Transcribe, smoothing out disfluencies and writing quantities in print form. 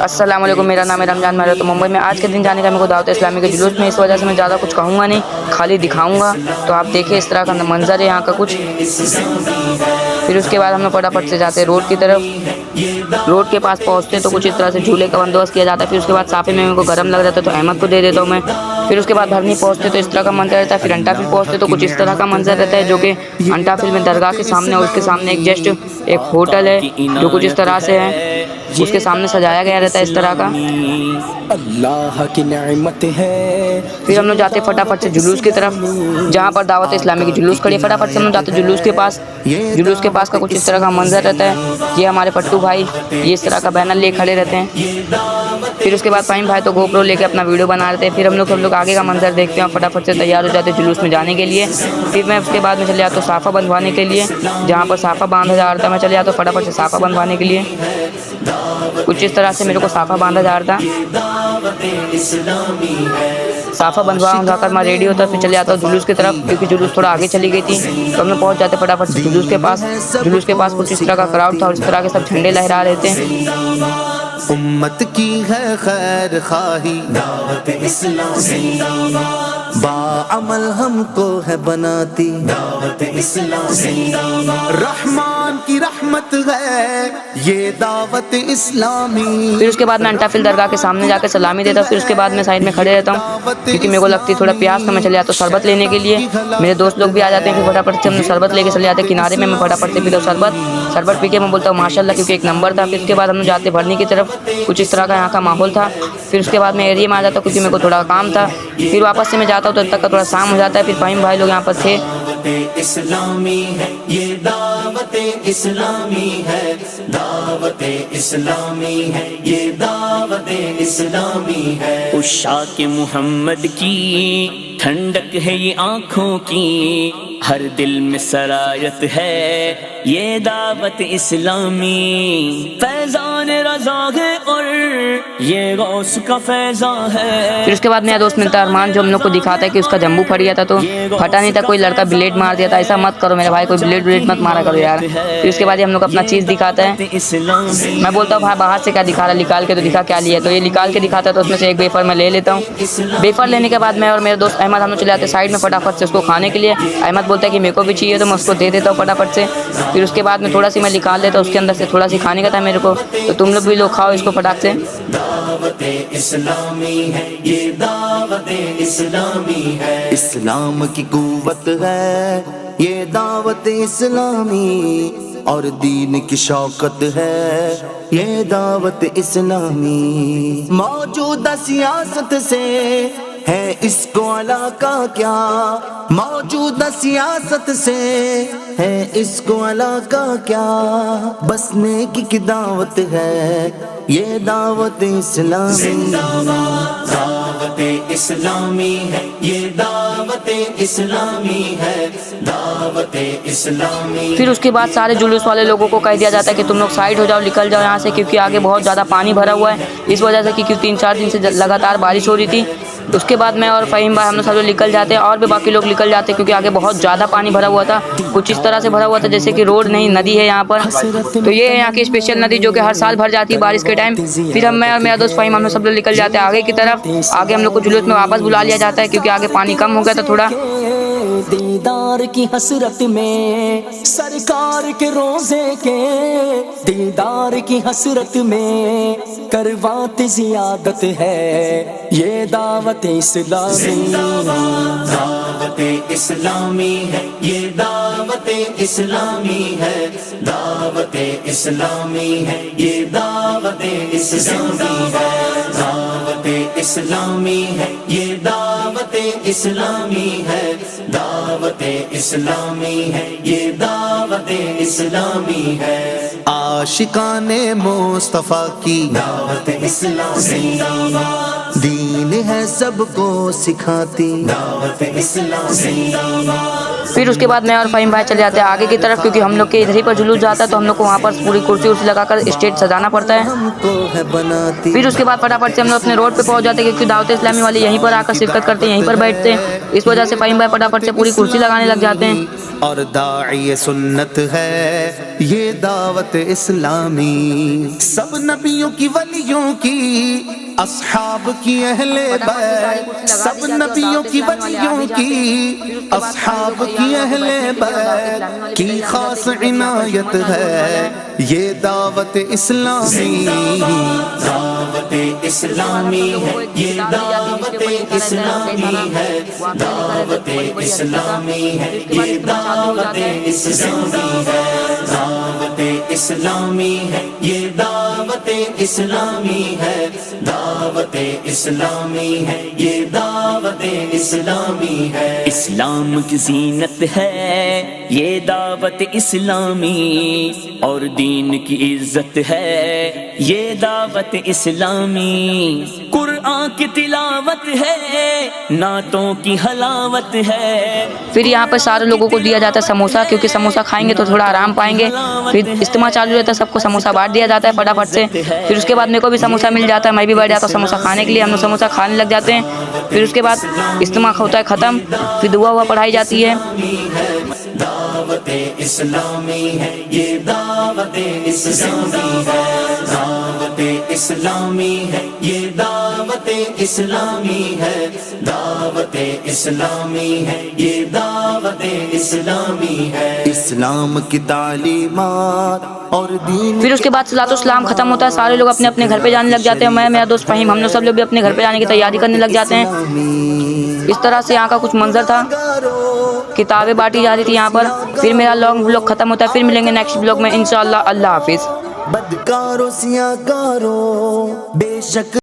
अस्सलाम वालेकुम, मेरा नाम है रमजान। मैं रहता हूँ मुंबई में। आज के दिन जाने का मेरे को दावत इस्लामी के जुलूस में, इस वजह से मैं ज़्यादा कुछ कहूँगा नहीं, खाली दिखाऊँगा। तो आप देखिए इस तरह का मंजर है यहाँ का कुछ। फिर उसके बाद हम लोग फटाफट से जाते हैं रोड की तरफ। रोड के पास पहुँचते तो कुछ इस तरह से झूले का बंदोबस्त किया जाता है। फिर उसके बाद साफे में मेरे को गर्म लग जाता है तो अहमद को दे देता हूँ मैं। फिर उसके बाद भरनी पहुँचते तो इस तरह का मंजर रहता है। फिर अंटाफिल पहुँचते तो कुछ इस तरह का मंजर रहता है, जो कि अंटाफिल में दरगाह के सामने और उसके सामने एक जस्ट एक होटल है जो कुछ इस तरह से है, उसके सामने सजाया गया रहता है इस तरह का। अल्लाह की नेमत है। फिर हम लोग जाते फटाफट से जुलूस की तरफ, जहाँ पर दावत इस्लामी की जुलूस खड़ी है। फटाफट से हम लोग जाते जुलूस के पास। जुलूस के पास का कुछ इस तरह का मंजर रहता है। ये हमारे पट्टू भाई ये इस तरह का बैनर ले खड़े रहते हैं। फिर उसके बाद फाहिम भाई तो गोप्रो लेके अपना वीडियो बना लेते हैं। फिर हम लोग आगे का मंजर देखते हैं और फटाफट से तैयार हो जाते हैं जुलूस में जाने के लिए। फिर मैं उसके बाद में चले जाता हूँ साफ़ा बंधवाने के लिए, जहाँ पर साफ़ा बांधा जा रहा था। मैं चले जाता हूँ फटाफट से साफ़ा बंधवाने के लिए। कुछ इस तरह से मेरे को साफ़ा बांधा जा रहा था। साफ़ा बंधवा कर मैं रेडी होता, फिर चले जाता हूँ जुलूस की तरफ, क्योंकि जुलूस थोड़ा आगे चली गई थी। तो हम लोग पहुँच जाते फटाफट से जुलूस के पास। जुलूस के पास कुछ इस तरह का क्राउड था और इस तरह के सब झंडे लहरा रहे थे। उम्मत की है खैर खाही, दावत इस्लामी बाअमल हमको है बनाती, दावत इस्लामी रहमान की रहमत है ये दावत इस्लामी। फिर उसके बाद मैं अंटाफिल दरगाह के सामने जाकर सलामी देता हूँ। फिर उसके बाद मैं साइड में खड़े रहता हूँ, क्योंकि मेरे को लगती है थोड़ा प्यास, तो मैं चले जाता हूँ शरबत लेने के लिए। मेरे दोस्त लोग भी आ जाते हैं। फिर फटाफट से हम शरबत लेके चले जाते हैं किनारे में। मैं फटाफट से पीता हूँ शरबत पी के मैं बोलता हूँ माशाल्लाह, क्योंकि एक नंबर था। फिर उसके बाद हम लोग जाते भरनी की तरफ। कुछ इस तरह का यहाँ का माहौल था। फिर उसके बाद मैं एरिया में आ जाता हूँ, क्योंकि मेरे को थोड़ा काम था। फिर वापस से मैं जाता हूँ तो तब तक का थोड़ा शाम हो जाता है। फिर फाहिम भाई लोग यहाँ पर थे। इस्लामी है ये दावत इस्लामी है, दावत इस्लामी है ये दावत इस्लामी है। उशाक मोहम्मद की ठंडक है ये आँखों की, हर दिल में सरायत है ये दावत इस्लामी। फैजान रज़ा है और ये गौस का फैजा है। फिर उसके बाद मेरा दोस्त मिलता है अरमान, जो हम लोग को दिखाता है कि उसका जम्बू फट गया था तो फटा नहीं था, कोई लड़का ब्लेड मार दिया था। ऐसा मत करो मेरे भाई, कोई ब्लेड मत मारा करो यार। फिर उसके बाद हम लोग अपना चीज़ दिखाता है। मैं बोलता हूँ भाई बाहर से क्या दिखा रहा, निकाल के तो दिखा क्या लिया। तो ये निकाल के दिखाता है तो उसमें से एक वेफर मैं ले लेता हूँ। वेफर लेने के बाद मैं और मेरे दोस्त अहमद हम लोग चले जाते हैं साइड में फटाफट से उसको खाने के लिए। अहमद बोलता है कि मेरे को भी चाहिए, तो मैं उसको दे देता हूँ फटाफट से। फिर उसके बाद में थोड़ा सी मैं निकाल देता हूँ, उसके अंदर से थोड़ा सी खाने का था मेरे को, तो तुम लोग भी लोग खाओ इसको फटाक से। दावत इस्लामी है ये दावत इस्लामी है। इस्लाम की कुव्वत है ये दावत इस्लामी, और दीन की शौकत है ये दावत इस्लामी। मौजूदा सियासत से है इसको अलाका क्या, मौजूदा सियासत से है इसको अलाका क्या, बसने की दावत है ये दावत इस्लामी। दावत इस्लामी है ये दावत इस्लामी है, दावत इस्लामी। फिर उसके बाद सारे जुलूस वाले लोगों को कह दिया जाता है कि तुम लोग साइड हो जाओ, निकल जाओ यहाँ से, क्योंकि आगे बहुत ज़्यादा पानी भरा हुआ है। इस वजह से क्योंकि 3-4 दिन से लगातार बारिश हो रही थी। उसके बाद मैं और फ़हीम भाई हम लोग सब लोग निकल जाते हैं, और भी बाकी लोग निकल जाते हैं, क्योंकि आगे बहुत ज़्यादा पानी भरा हुआ था। कुछ इस तरह से भरा हुआ था जैसे कि रोड नहीं नदी है यहाँ पर। तो ये है यहाँ की स्पेशल नदी, जो कि हर साल भर जाती है बारिश के टाइम। फिर मैं और मेरा दोस्त फ़हीम हम लोग सब लोग निकल जाते हैं आगे की तरफ। आगे हम लोग को जुलूस में वापस बुला लिया जाता है, क्योंकि आगे पानी कम हो गया था थोड़ा। दीदार की हसरत में सरकार के रोजे के, दीदार की हसरत में करवात जियादत है ये दावत इस्लामी। दावत इस्लामी है ये दावत इस्लामी है, दावत इस्लामी है ये दावत इस्लामी है। दावत इस्लामी है ये दावत इस्लामी है, दावत इस्लामी है ये दावत इस्लामी है। आशिकाने मुस्तफा की दावत इस्लामी। دین ہے سب کو سکھاتی दावत इस्लामी پھر اس کے بعد میں اور فہیم بھائی چلے جاتے ہیں آگے کی طرف، کیونکہ ہم لوگ کے ادھر ہی پر جلوس جاتا ہے تو ہم لوگ کو وہاں پر پوری کرسی ورسی لگا کر اسٹیج سجانا پڑتا ہے۔ ہم کو ہے بناتی پھر اس کے بعد فٹافٹ سے ہم لوگ اپنے روڈ پہ پہنچ جاتے ہیں، کیونکہ دعوت اسلامی والے یہیں پر آ کر شرکت کرتے ہیں، یہیں پر بیٹھتے ہیں، اس وجہ سے فہیم بھائی فٹافٹ سے پوری کرسی لگانے لگ جاتے ہیں۔ اور داعی سنت ہے یہ دعوت اسلامی، سب نبیوں کی ولیوں کی اصحاب کی اہل بیت، سب نبیوں کی ولیوں کی اصحاب کی اہل بیت کی خاص عنایت ہے یہ دعوت اسلامی، दावत इस्लामी है ये दावत इस्लामी है दावत इस्लामी है ये दावत इस्लामी है दावत इस्लामी है ये दावत इस्लामी है दावत इस्लामी है ये दावत इस्लामी है اسلام کی زینت ہے یہ دعوت اسلامی اور دین کی عزت ہے یہ دعوت اسلامی، قرآن کی تلاوت ہے نعتوں کی حلاوت ہے۔ پھر یہاں پر سارے لوگوں کو دیا جاتا ہے سموسا، کیونکہ سموسا کھائیں گے تو تھوڑا آرام پائیں گے۔ پھر اجتماع چالو رہتا ہے، سب کو سموسا بانٹ دیا جاتا ہے فٹافٹ سے۔ پھر اس کے بعد میرے کو بھی سموسا مل جاتا ہے، میں بھی بیٹھ جاتا ہوں سموسا کھانے کے لیے، ہم لوگ سموسا کھانے لگ جاتے ہیں۔ پھر اس کے بعد اجتماع ہوتا ہے ختم، پھر دعا پڑھائی جاتی ہے۔ दावत इस्लामी है ये दावत इस्लामी है दावत इस्लामी है ये दावत इस्लामी है दावत इस्लामी है ये दावत इस्लामी है اسلام کی تعلیمات اور دین پھر اس کے بعد صلاۃ السلام ختم ہوتا ہے، سارے لوگ اپنے اپنے گھر پہ جانے لگ جاتے ہیں۔ میں میرا دوست فہیم ہم لوگ سب لوگ بھی اپنے گھر پہ جانے کی تیاری کرنے لگ جاتے ہیں۔ اس طرح سے یہاں کا کچھ منظر تھا، کتابیں بانٹی جا رہی تھی یہاں پر۔ پھر میرا لانگ بلاگ ختم ہوتا ہے، پھر ملیں گے نیکسٹ بلاگ میں انشاءاللہ۔ اللہ حافظ۔ بدکاروں سیاہ کاروں بے شک